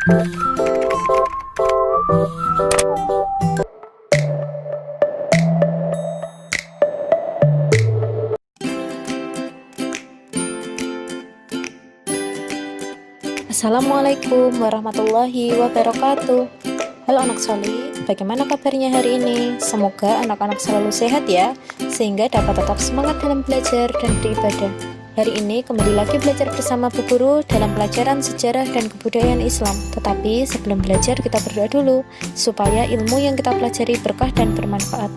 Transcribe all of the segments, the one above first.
Assalamualaikum warahmatullahi wabarakatuh. Halo anak Soli, bagaimana kabarnya hari ini? Semoga anak-anak selalu sehat ya, sehingga dapat tetap semangat dalam belajar dan beribadah. Hari ini kembali lagi belajar bersama Bu Guru dalam pelajaran sejarah dan kebudayaan Islam. Tetapi sebelum belajar kita berdoa dulu, supaya ilmu yang kita pelajari berkah dan bermanfaat.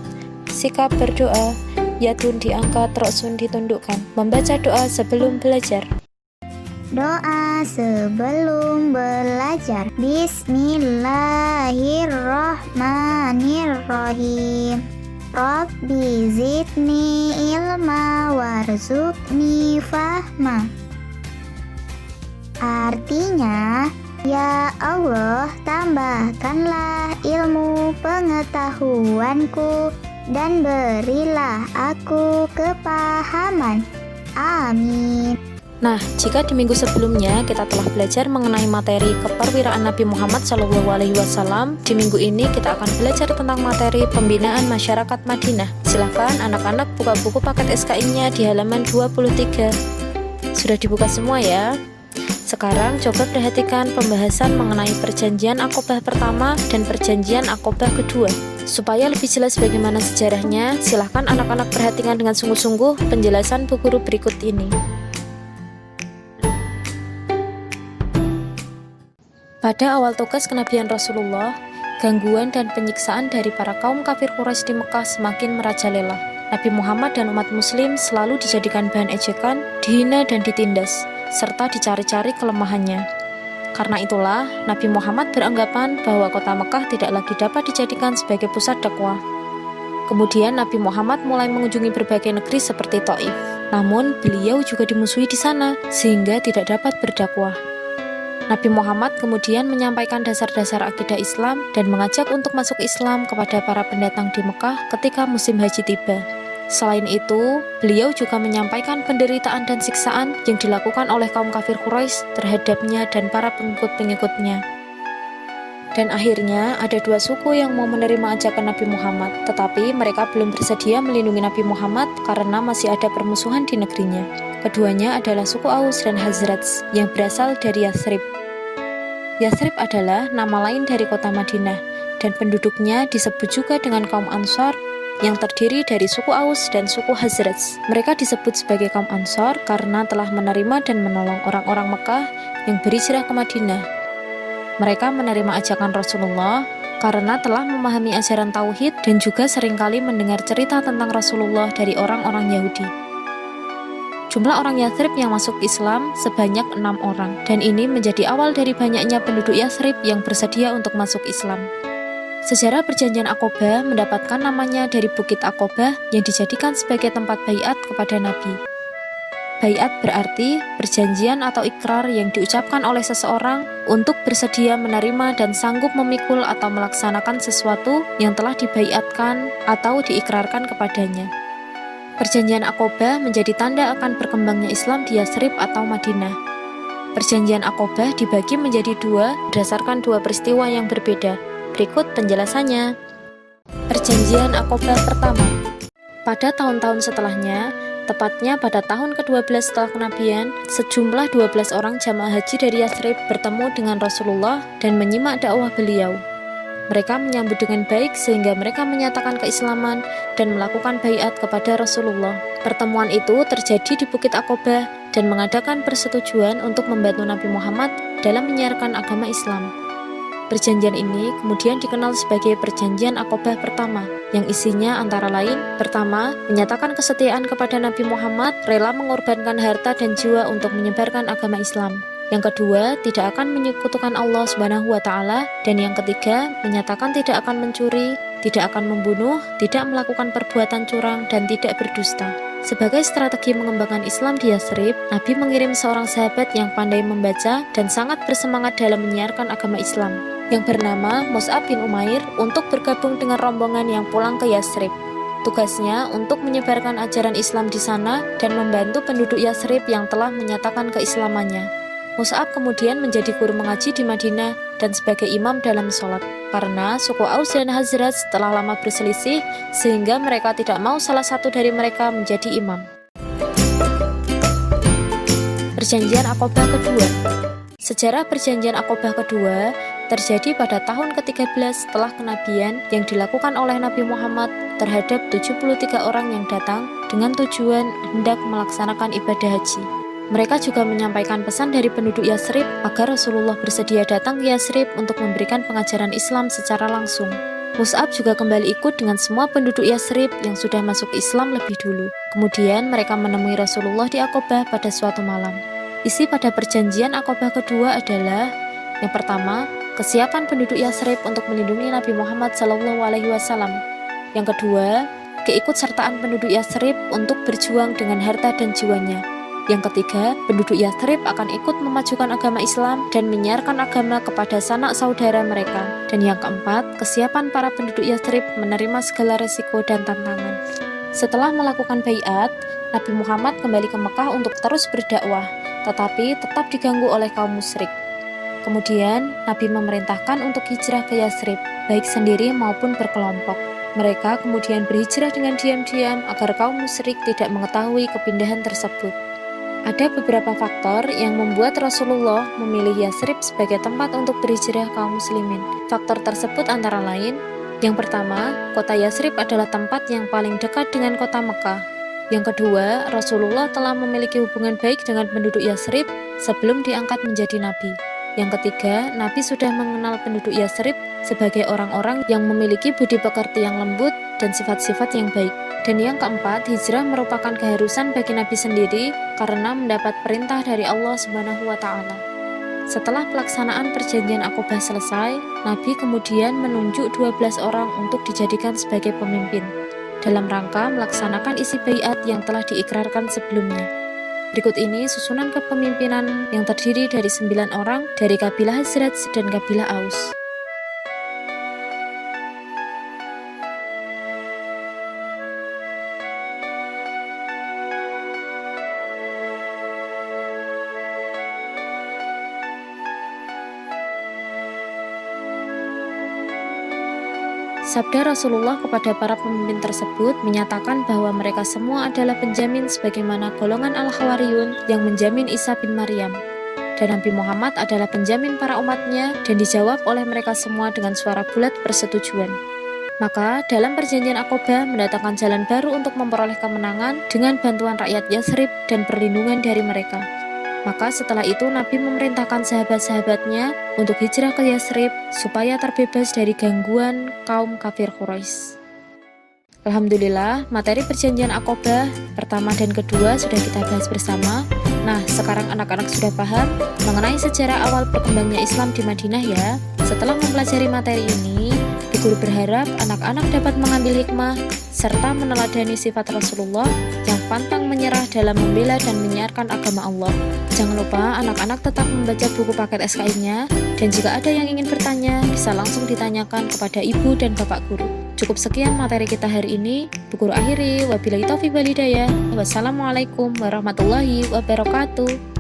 Sikap berdoa, yadun diangkat, roksun ditundukkan. Membaca doa sebelum belajar. Doa sebelum belajar. Bismillahirrahmanirrahim. Rabbi zidni ilma warzuqni fahma. Artinya, ya Allah, tambahkanlah ilmu pengetahuanku dan berilah aku kepahaman. Amin. Nah, jika di minggu sebelumnya kita telah belajar mengenai materi keperwiraan Nabi Muhammad SAW, di minggu ini kita akan belajar tentang materi pembinaan masyarakat Madinah. Silahkan anak-anak buka buku paket SKI-nya di halaman 23. Sudah dibuka semua ya? Sekarang coba perhatikan pembahasan mengenai perjanjian Aqobah pertama dan perjanjian Aqobah kedua. Supaya lebih jelas bagaimana sejarahnya, silahkan anak-anak perhatikan dengan sungguh-sungguh penjelasan Bu Guru berikut ini. Pada awal tugas kenabian Rasulullah, gangguan dan penyiksaan dari para kaum kafir Quraisy di Mekah semakin merajalela. Nabi Muhammad dan umat muslim selalu dijadikan bahan ejekan, dihina dan ditindas, serta dicari-cari kelemahannya. Karena itulah, Nabi Muhammad beranggapan bahwa kota Mekah tidak lagi dapat dijadikan sebagai pusat dakwah. Kemudian Nabi Muhammad mulai mengunjungi berbagai negeri seperti Thaif. Namun, beliau juga dimusuhi di sana, sehingga tidak dapat berdakwah. Nabi Muhammad kemudian menyampaikan dasar-dasar akidah Islam dan mengajak untuk masuk Islam kepada para pendatang di Mekah ketika musim haji tiba. Selain itu, beliau juga menyampaikan penderitaan dan siksaan yang dilakukan oleh kaum kafir Quraisy terhadapnya dan para pengikut-pengikutnya. Dan akhirnya ada dua suku yang mau menerima ajakan Nabi Muhammad, tetapi mereka belum bersedia melindungi Nabi Muhammad karena masih ada permusuhan di negerinya. Keduanya adalah suku Aus dan Khazraj yang berasal dari Yathrib. Yathrib adalah nama lain dari kota Madinah, dan penduduknya disebut juga dengan kaum Ansor yang terdiri dari suku Aus dan suku Khazraj. Mereka disebut sebagai kaum Ansor karena telah menerima dan menolong orang-orang Mekah yang berhijrah ke Madinah. Mereka menerima ajakan Rasulullah karena telah memahami ajaran Tauhid dan juga seringkali mendengar cerita tentang Rasulullah dari orang-orang Yahudi. Jumlah orang Yathrib yang masuk Islam sebanyak 6 orang, dan ini menjadi awal dari banyaknya penduduk Yathrib yang bersedia untuk masuk Islam. Sejarah perjanjian Aqobah mendapatkan namanya dari Bukit Aqobah yang dijadikan sebagai tempat baiat kepada Nabi. Baiat berarti perjanjian atau ikrar yang diucapkan oleh seseorang untuk bersedia menerima dan sanggup memikul atau melaksanakan sesuatu yang telah dibaiatkan atau diikrarkan kepadanya. Perjanjian Aqobah menjadi tanda akan berkembangnya Islam di Yathrib atau Madinah. Perjanjian Aqobah dibagi menjadi dua berdasarkan dua peristiwa yang berbeda. Berikut penjelasannya. Perjanjian Aqobah pertama. Pada tahun-tahun setelahnya, tepatnya pada tahun ke-12 setelah kenabian, sejumlah 12 orang jamaah haji dari Yathrib bertemu dengan Rasulullah dan menyimak dakwah beliau. Mereka menyambut dengan baik sehingga mereka menyatakan keislaman dan melakukan baiat kepada Rasulullah. Pertemuan itu terjadi di Bukit Aqobah dan mengadakan persetujuan untuk membantu Nabi Muhammad dalam menyiarkan agama Islam. Perjanjian ini kemudian dikenal sebagai Perjanjian Aqobah pertama, yang isinya antara lain, pertama, menyatakan kesetiaan kepada Nabi Muhammad, rela mengorbankan harta dan jiwa untuk menyebarkan agama Islam. Yang kedua, tidak akan menyekutukan Allah Subhanahu wa Ta'ala, dan yang ketiga, menyatakan tidak akan mencuri, tidak akan membunuh, tidak melakukan perbuatan curang, dan tidak berdusta. Sebagai strategi mengembangkan Islam di Yathrib, Nabi mengirim seorang sahabat yang pandai membaca dan sangat bersemangat dalam menyiarkan agama Islam, yang bernama Mus'ab bin Umair, untuk bergabung dengan rombongan yang pulang ke Yathrib. Tugasnya untuk menyebarkan ajaran Islam di sana dan membantu penduduk Yathrib yang telah menyatakan keislamannya. Mus'ab kemudian menjadi guru mengaji di Madinah dan sebagai imam dalam sholat. Karena suku Aus dan Khazraj telah lama berselisih, sehingga mereka tidak mau salah satu dari mereka menjadi imam. Perjanjian Aqobah kedua. Sejarah Perjanjian Aqobah kedua terjadi pada tahun ke-13 setelah kenabian yang dilakukan oleh Nabi Muhammad terhadap 73 orang yang datang dengan tujuan hendak melaksanakan ibadah haji. Mereka juga menyampaikan pesan dari penduduk Yathrib agar Rasulullah bersedia datang ke Yathrib untuk memberikan pengajaran Islam secara langsung. Mus'ab juga kembali ikut dengan semua penduduk Yathrib yang sudah masuk Islam lebih dulu. Kemudian mereka menemui Rasulullah di Aqobah pada suatu malam. Isi pada perjanjian Aqobah kedua adalah: yang pertama, kesiapan penduduk Yathrib untuk melindungi Nabi Muhammad SAW. Yang kedua, keikutsertaan penduduk Yathrib untuk berjuang dengan harta dan jiwanya. Yang ketiga, penduduk Yathrib akan ikut memajukan agama Islam dan menyiarkan agama kepada sanak saudara mereka. Dan yang keempat, kesiapan para penduduk Yathrib menerima segala resiko dan tantangan. Setelah melakukan baiat, Nabi Muhammad kembali ke Mekah untuk terus berdakwah, tetapi tetap diganggu oleh kaum musyrik. Kemudian, Nabi memerintahkan untuk hijrah ke Yathrib, baik sendiri maupun berkelompok. Mereka kemudian berhijrah dengan diam-diam agar kaum musyrik tidak mengetahui kepindahan tersebut. Ada beberapa faktor yang membuat Rasulullah memilih Yathrib sebagai tempat untuk berhijrah kaum muslimin. Faktor tersebut antara lain: yang pertama, kota Yathrib adalah tempat yang paling dekat dengan kota Mekah. Yang kedua, Rasulullah telah memiliki hubungan baik dengan penduduk Yathrib sebelum diangkat menjadi nabi. Yang ketiga, Nabi sudah mengenal penduduk Yathrib sebagai orang-orang yang memiliki budi pekerti yang lembut dan sifat-sifat yang baik. Dan yang keempat, hijrah merupakan keharusan bagi Nabi sendiri karena mendapat perintah dari Allah Subhanahu wa Ta'ala. Setelah pelaksanaan perjanjian Aqobah selesai, Nabi kemudian menunjuk 12 orang untuk dijadikan sebagai pemimpin dalam rangka melaksanakan isi baiat yang telah diikrarkan sebelumnya. Berikut ini susunan kepemimpinan yang terdiri dari 9 orang dari kabilah Khazraj dan kabilah Aus. Sabda Rasulullah kepada para pemimpin tersebut menyatakan bahwa mereka semua adalah penjamin sebagaimana golongan Al-Hawariyun yang menjamin Isa bin Maryam. Dan Nabi Muhammad adalah penjamin para umatnya, dan dijawab oleh mereka semua dengan suara bulat persetujuan. Maka dalam perjanjian Aqobah mendatangkan jalan baru untuk memperoleh kemenangan dengan bantuan rakyat Yathrib dan perlindungan dari mereka. Maka setelah itu Nabi memerintahkan sahabat-sahabatnya untuk hijrah ke Yathrib supaya terbebas dari gangguan kaum kafir Quraisy. Alhamdulillah, materi perjanjian Aqobah pertama dan kedua sudah kita bahas bersama. Nah, sekarang anak-anak sudah paham mengenai sejarah awal berkembangnya Islam di Madinah ya. Setelah mempelajari materi ini, Bu Guru berharap anak-anak dapat mengambil hikmah serta meneladani sifat Rasulullah yang pantang menyerah dalam membela dan menyiarkan agama Allah. Jangan lupa anak-anak tetap membaca buku paket SKI-nya, dan jika ada yang ingin bertanya, bisa langsung ditanyakan kepada ibu dan bapak guru. Cukup sekian materi kita hari ini. Bu Guru akhiri, wabillahi taufiq wal hidayah. Wassalamualaikum warahmatullahi wabarakatuh.